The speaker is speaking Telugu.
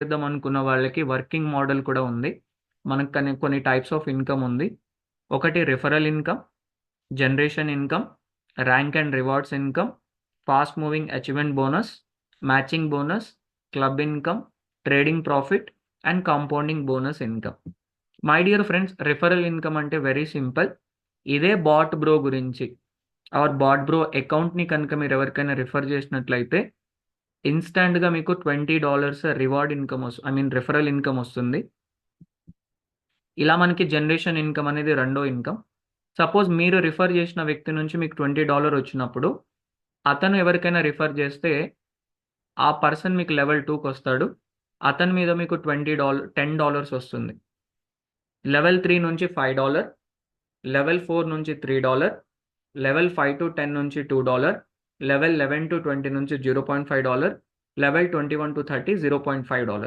చేద్దాం అనుకున్న వాళ్ళకి వర్కింగ్ మోడల్ కూడా ఉంది. మనకు కొన్ని టైప్స్ ఆఫ్ ఇన్కమ్ ఉంది. ఒకటి referral income, generation income, rank and rewards income, fast moving achievement bonus, matching bonus, club income, trading profit and compounding bonus income. My dear friends, referral income అంటే వెరీ సింపుల్. ఇదే బాట్ బ్రో గురించి. అవర్ బాట్ బ్రో అకౌంట్ని కనుక మీరు ఎవరికైనా రిఫర్ చేసినట్లయితే ఇన్స్టాంట్గా మీకు $20 రివార్డ్ ఇన్కమ్ రిఫరల్ ఇన్కమ్ వస్తుంది. ఇలా మనకి జనరేషన్ ఇన్కమ్ అనేది రెండో ఇన్కమ్. సపోజ్ మీరు రిఫర్ చేసిన వ్యక్తి నుంచి మీకు $20 వచ్చినప్పుడు అతను ఎవరికైనా రిఫర్ చేస్తే ఆ పర్సన్ మీకు లెవెల్ 2కి వస్తాడు. అతని మీద మీకు $10 వస్తుంది. లెవెల్ 3 నుంచి $5, లెవెల్ 4 నుంచి $3, లెవెల్ 5 టు 10 నుంచి $2, లెవెల్ 11 టు 20 నుంచి $0.5, లెవెల్ 21 టు 30 $0.5.